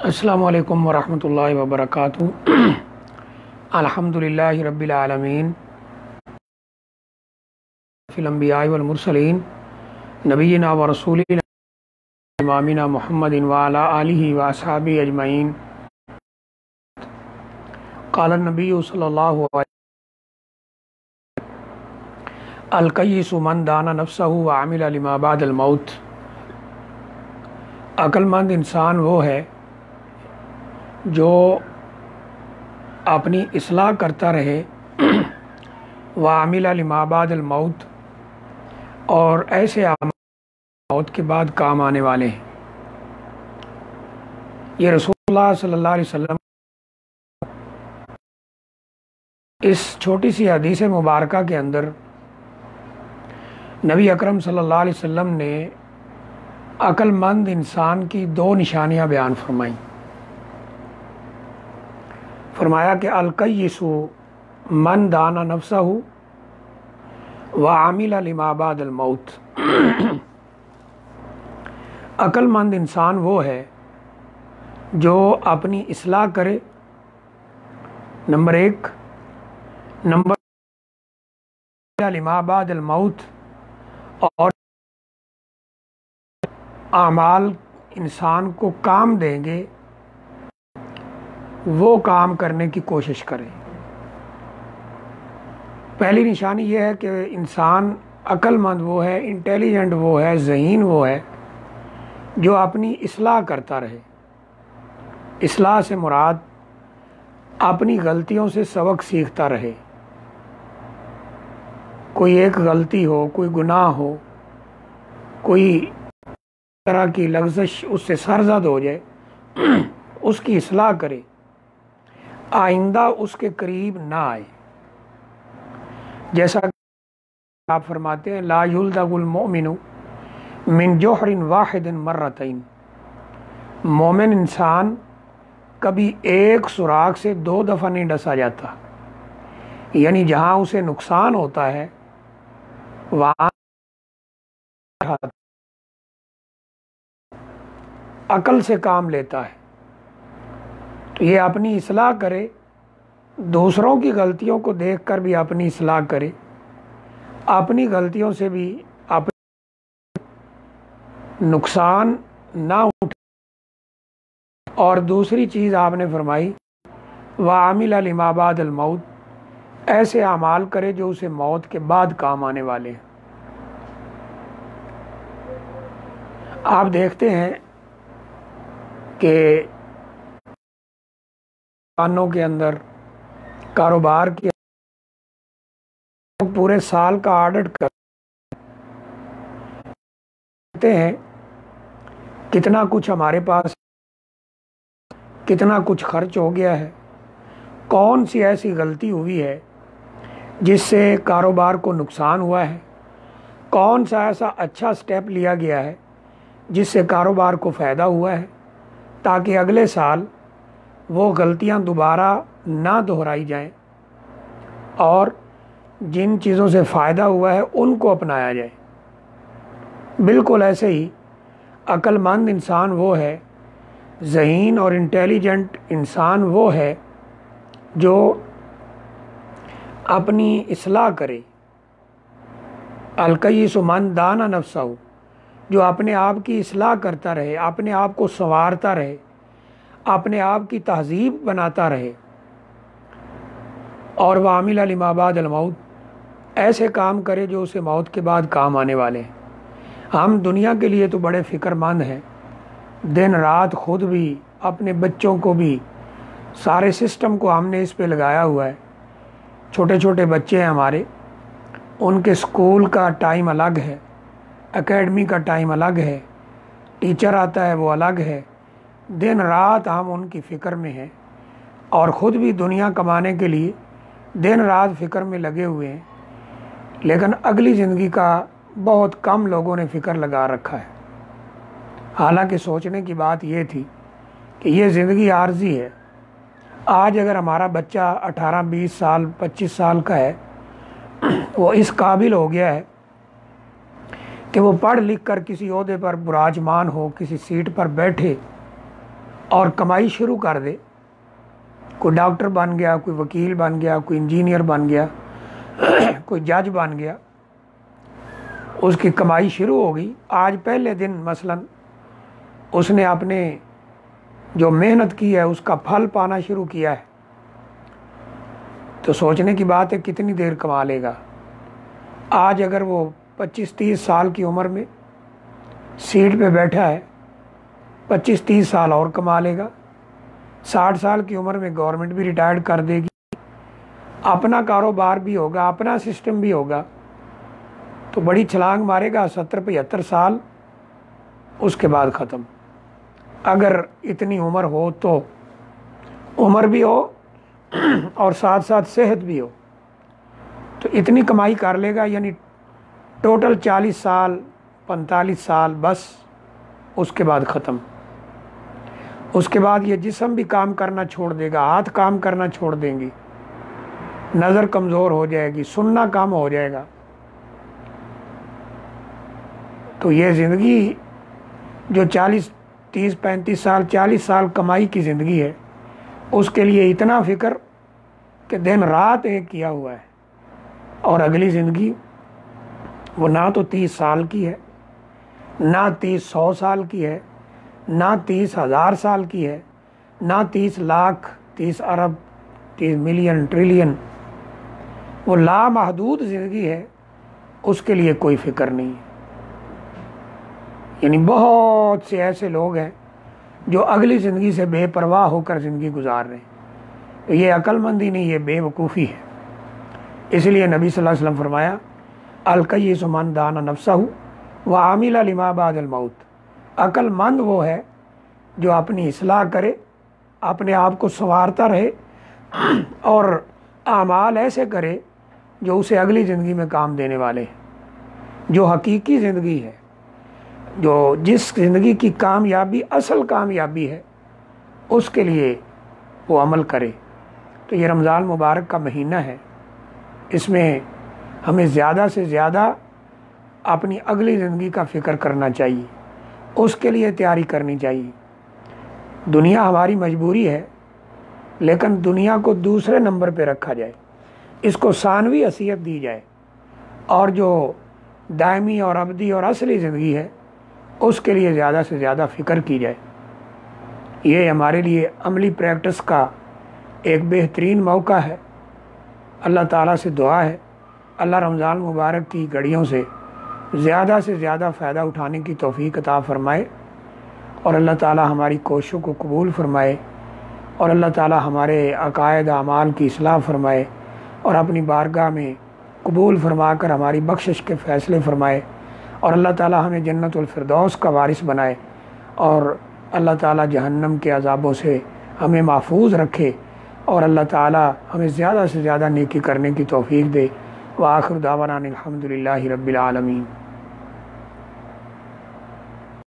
السلام علیکم ورحمۃ اللہ وبرکاتہ۔ الحمدللہ رب العالمین فی الانبیاء والمرسلین نبینا و رسولنا امامنا محمد وعلی آلہ واصحابہ اجمعین۔ قال النبی صلی اللہ علیہ وسلم الکیس من دان نفسہ وعمل لما بعد الموت۔ عقل مند انسان وہ ہے جو اپنی اصلاح کرتا رہے وعمل لما بعد الموت، اور ایسے موت کے بعد کام آنے والے ہیں۔ یہ رسول اللہ صلی اللہ علیہ وسلم اس چھوٹی سی حدیث مبارکہ کے اندر نبی اکرم صلی اللہ علیہ وسلم نے عقل مند انسان کی دو نشانیاں بیان فرمائیں۔ فرمایا کہ الکیس من دان نفسہ وعمل لما بعد الموت۔ عقل مند انسان وہ ہے جو اپنی اصلاح کرے، نمبر ایک، نمبر لما بعد الموت، اور اعمال انسان کو کام دیں گے وہ کام کرنے کی کوشش کرے۔ پہلی نشانی یہ ہے کہ انسان عقل مند وہ ہے، انٹیلیجنٹ وہ ہے، ذہین وہ ہے جو اپنی اصلاح کرتا رہے۔ اصلاح سے مراد اپنی غلطیوں سے سبق سیکھتا رہے۔ کوئی ایک غلطی ہو، کوئی گناہ ہو، کوئی طرح کی لغزش اس سے سرزد ہو جائے، اس کی اصلاح کرے، آئندہ اس کے قریب نہ آئے۔ جیسا کہ آپ فرماتے ہیں لا یلدغ المؤمن من جوہر واحد مرتین۔ مومن انسان کبھی ایک سوراخ سے دو دفعہ نہیں ڈسا جاتا، یعنی جہاں اسے نقصان ہوتا ہے وہاں عقل سے کام لیتا ہے۔ تو یہ اپنی اصلاح کرے، دوسروں کی غلطیوں کو دیکھ کر بھی اپنی اصلاح کرے، اپنی غلطیوں سے بھی نقصان نہ اٹھے۔ اور دوسری چیز آپ نے فرمائی وعمل لما بعد الموت، ایسے اعمال کرے جو اسے موت کے بعد کام آنے والے ہیں۔ آپ دیکھتے ہیں کہ دکانوں کے اندر، کاروبار کے پورے سال کا آڈٹ کرتے ہیں کتنا کچھ ہمارے پاس، کتنا کچھ خرچ ہو گیا ہے، کون سی ایسی غلطی ہوئی ہے جس سے کاروبار کو نقصان ہوا ہے، کون سا ایسا اچھا سٹیپ لیا گیا ہے جس سے کاروبار کو فائدہ ہوا ہے، تاکہ اگلے سال وہ غلطیاں دوبارہ نہ دہرائی جائیں اور جن چیزوں سے فائدہ ہوا ہے ان کو اپنایا جائے۔ بالکل ایسے ہی عقل مند انسان وہ ہے، ذہین اور انٹیلیجنٹ انسان وہ ہے جو اپنی اصلاح کرے۔ الکیس من دان نفسہ، جو اپنے آپ کی اصلاح کرتا رہے، اپنے آپ کو سنوارتا رہے، اپنے آپ کی تہذیب بناتا رہے، اور وعمل لما بعد الموت، ایسے کام کرے جو اسے موت کے بعد کام آنے والے ہیں۔ ہم دنیا کے لیے تو بڑے فکر مند ہیں، دن رات خود بھی، اپنے بچوں کو بھی، سارے سسٹم کو ہم نے اس پہ لگایا ہوا ہے۔ چھوٹے چھوٹے بچے ہیں ہمارے، ان کے سکول کا ٹائم الگ ہے، اکیڈمی کا ٹائم الگ ہے، ٹیچر آتا ہے وہ الگ ہے، دن رات ہم ان کی فکر میں ہیں، اور خود بھی دنیا کمانے کے لیے دن رات فکر میں لگے ہوئے ہیں، لیکن اگلی زندگی کا بہت کم لوگوں نے فکر لگا رکھا ہے۔ حالانکہ سوچنے کی بات یہ تھی کہ یہ زندگی عارضی ہے۔ آج اگر ہمارا بچہ 18 20 سال 25 سال کا ہے، وہ اس قابل ہو گیا ہے کہ وہ پڑھ لکھ کر کسی عہدے پر براجمان ہو، کسی سیٹ پر بیٹھے اور کمائی شروع کر دے، کوئی ڈاکٹر بن گیا، کوئی وکیل بن گیا، کوئی انجینئر بن گیا، کوئی جج بن گیا، اس کی کمائی شروع ہو گئی، آج پہلے دن مثلا اس نے اپنے جو محنت کی ہے اس کا پھل پانا شروع کیا ہے، تو سوچنے کی بات ہے کتنی دیر کما لے گا۔ آج اگر وہ 25-30 سال کی عمر میں سیٹ پہ بیٹھا ہے، 25-30 سال اور کما لے گا، 60 سال کی عمر میں گورنمنٹ بھی ریٹائرڈ کر دے گی، اپنا کاروبار بھی ہوگا، اپنا سسٹم بھی ہوگا، تو بڑی چھلانگ مارے گا، 70-75 سال، اس کے بعد ختم۔ اگر اتنی عمر ہو تو عمر بھی ہو اور ساتھ ساتھ صحت بھی ہو تو اتنی کمائی کر لے گا، یعنی ٹوٹل 40 سال 45 سال، بس اس کے بعد ختم۔ اس کے بعد یہ جسم بھی کام کرنا چھوڑ دے گا، ہاتھ کام کرنا چھوڑ دیں گی، نظر کمزور ہو جائے گی، سننا کم ہو جائے گا۔ تو یہ زندگی جو 30-35 سال 40 سال کمائی کی زندگی ہے، اس کے لیے اتنا فکر کہ دن رات ایک کیا ہوا ہے، اور اگلی زندگی وہ نہ تو 30 سال کی ہے، نہ 100 سال کی ہے، نہ 30,000 سال کی ہے، نہ 30 لاکھ 30 ارب 30 ملین ٹریلین، وہ لامحدود زندگی ہے، اس کے لیے کوئی فکر نہیں ہے۔ یعنی بہت سے ایسے لوگ ہیں جو اگلی زندگی سے بے پرواہ ہو کر زندگی گزار رہے ہیں، تو یہ عقل مندی نہیں، یہ بے وقوفی ہے۔ اس لیے نبی صلی اللہ علیہ وسلم فرمایا الکیس من دان نفسہ وعمل لما بعد الموت، عقل مند وہ ہے جو اپنی اصلاح کرے، اپنے آپ کو سنوارتا رہے اور اعمال ایسے کرے جو اسے اگلی زندگی میں کام دینے والے ہیں۔ جو حقیقی زندگی ہے، جو جس زندگی کی کامیابی اصل کامیابی ہے، اس کے لیے وہ عمل کرے۔ تو یہ رمضان مبارک کا مہینہ ہے، اس میں ہمیں زیادہ سے زیادہ اپنی اگلی زندگی کا فکر کرنا چاہیے، اس کے لیے تیاری کرنی چاہیے۔ دنیا ہماری مجبوری ہے، لیکن دنیا کو دوسرے نمبر پہ رکھا جائے، اس کو ثانوی حیثیت دی جائے، اور جو دائمی اور ابدی اور اصلی زندگی ہے اس کے لیے زیادہ سے زیادہ فکر کی جائے۔ یہ ہمارے لیے عملی پریکٹس کا ایک بہترین موقع ہے۔ اللہ تعالیٰ سے دعا ہے اللہ رمضان مبارک کی گھڑیوں سے زیادہ فائدہ اٹھانے کی توفیق عطا فرمائے، اور اللہ تعالیٰ ہماری کوششوں کو قبول فرمائے، اور اللہ تعالیٰ ہمارے عقائد اعمال کی اصلاح فرمائے، اور اپنی بارگاہ میں قبول فرما کر ہماری بخشش کے فیصلے فرمائے، اور اللہ تعالیٰ ہمیں جنت الفردوس کا وارث بنائے، اور اللہ تعالیٰ جہنم کے عذابوں سے ہمیں محفوظ رکھے، اور اللہ تعالیٰ ہمیں زیادہ سے زیادہ نیکی کرنے کی توفیق دے۔ وآخر دعوانا الحمدللہ رب العالمین۔